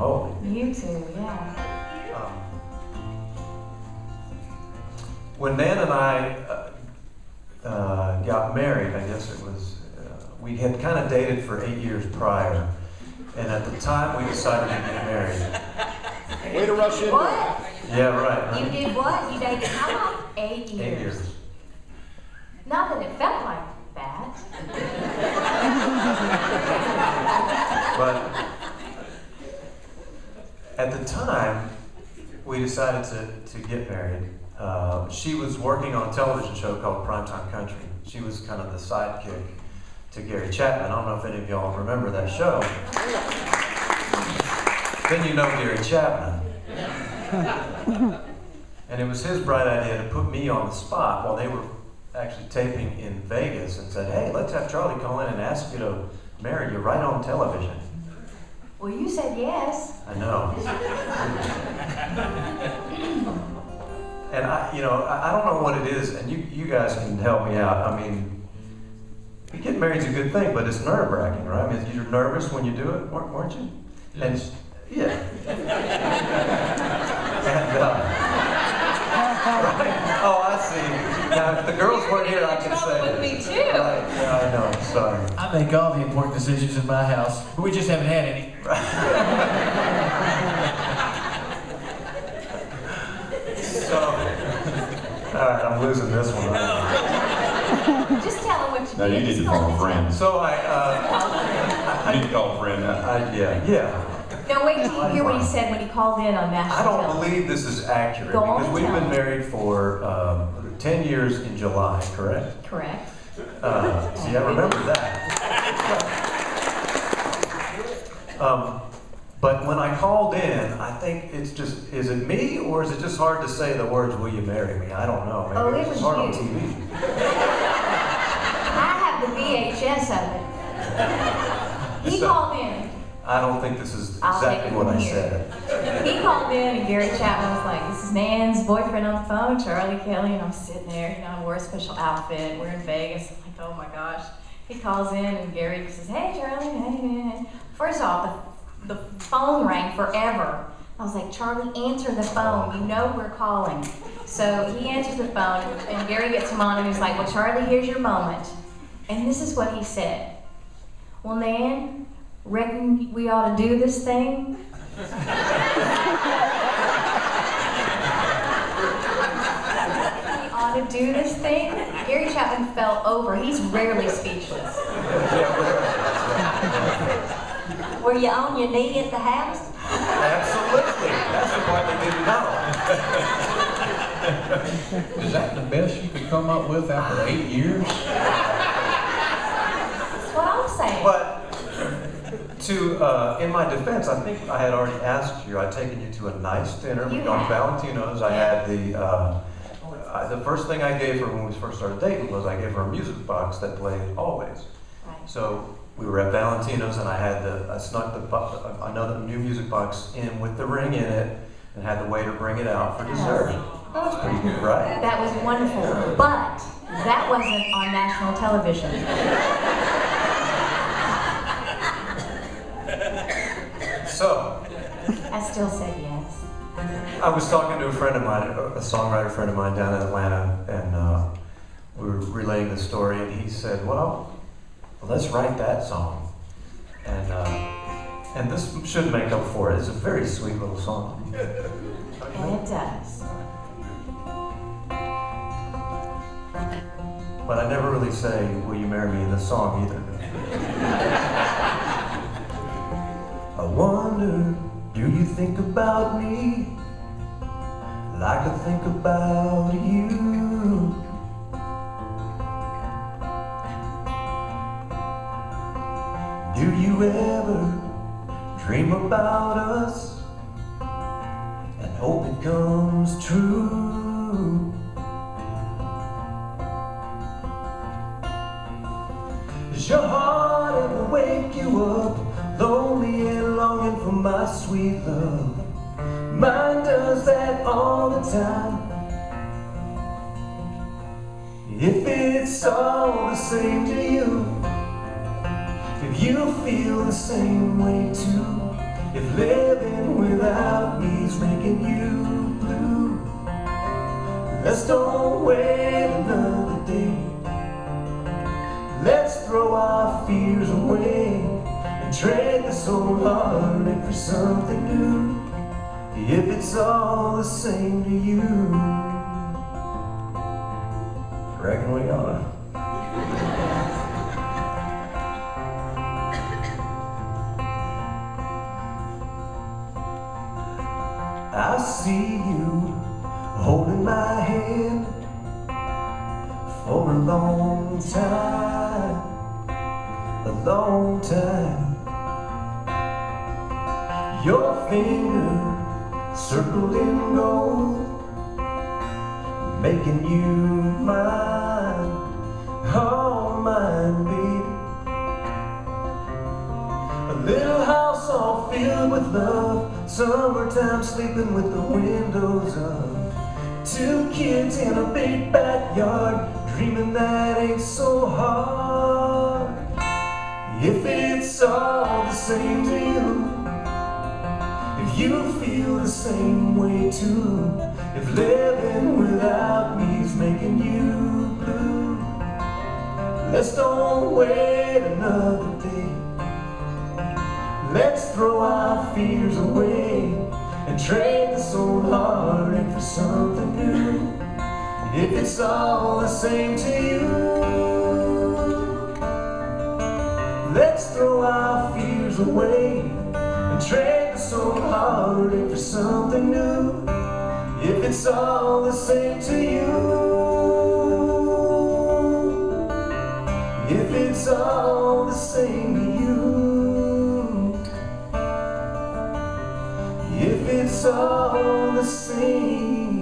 moly. You too, yeah. When Nan and I got married, I guess it was, we had kind of dated for 8 years prior. And at the time we decided to get married. Way to rush in. What? Yeah, right. You did what? You dated how long? 8 years. 8 years. Not that it felt like that. But at the time, we decided to get married. She was working on a television show called Primetime Country. She was kind of the sidekick to Gary Chapman. I don't know if any of y'all remember that show. Then you know Gary Chapman. And it was his bright idea to put me on the spot while they were actually taping in Vegas and said, hey, let's have Charlie call in and ask you to marry you right on television. Well, you said yes. I know. And I don't know what it is, and you guys can help me out. I mean, getting married is a good thing, but it's nerve-wracking, right? I mean, you're nervous when you do it, weren't you? And yeah. And, right? Oh, I see. Now, if the girls weren't here, I could say with me too. Right. Yeah, I know. Sorry. I make all the important decisions in my house, but we just haven't had any. So, all right, I'm losing this one. Just tell him what you did. No, you need to call a friend. So I You need to call a friend. yeah. No, wait till you hear what he said when he called in on national I don't television. believe this is accurate Go on because and we've tell been me. married for 10 years in July, correct? Correct. See, I remember that. But when I called in, I think it's just, is it me or is it just hard to say the words, will you marry me? I don't know. Maybe Oh, it it's was hard on you. TV. I have the VHS of it. He called in. I don't think this is I'll take exactly it what from I here. said. He called in and Gary Chapman was like, this is Nan's boyfriend on the phone, Charlie Kelley, and I'm sitting there, I wore a special outfit, we're in Vegas, I'm like, oh my gosh. He calls in and Gary says, hey Charlie, hey man. First off, the phone rang forever. I was like, Charlie, answer the phone, you know we're calling. So he answers the phone and Gary gets him on and he's like, well Charlie, here's your moment. And this is what he said. Well Nan, reckon we ought to do this thing? We ought to do this thing? Gary Chapman fell over. He's rarely speechless. Were you on your knee at the house? Absolutely. That's the part they didn't know. Is that the best you could come up with after 8 years? That's what I'm saying. But in my defense, I think I had already asked you. I'd taken you to a nice dinner You on had. Valentino's. I had the first thing I gave her when we first started dating was I gave her a music box that played Always. Right. So we were at Valentino's and I snuck another new music box in with the ring in it and had the waiter bring it out for dessert. That was pretty good, right? That was wonderful, but that wasn't on national television. So, I still said yes. I was talking to a friend of mine, a songwriter friend of mine down in Atlanta, and we were relaying the story, and he said, well, let's write that song. And this should make up for it. It's a very sweet little song. And it does. But I never really say, will you marry me in this song either. I wonder, do you think about me like I think about you? Do you ever dream about us and hope it comes true? Does your heart ever wake you up lonely and longing for my sweet love? Mine does that all the time. If it's all the same to you, if you feel the same way too, if living don't wait another day. Let's throw our fears away and trade this old heartache for something new. If it's all the same to you, reckon we oughta. I see you holding my hand for a long time, a long time. Your finger circled in gold, making you mine, all mine, baby. A little house all filled with love, summertime sleeping with the windows up. Two kids in a big backyard, dreaming that ain't so hard. If it's all the same to you, if you feel the same way too, if living without me's making you blue, let's don't wait another day. Let's throw our fears away and trade this old heartache for something new. If it's all the same to you, let's throw our fears away and trade this old heartache for something new. If it's all the same to you, if it's all the same to you, if it's all the same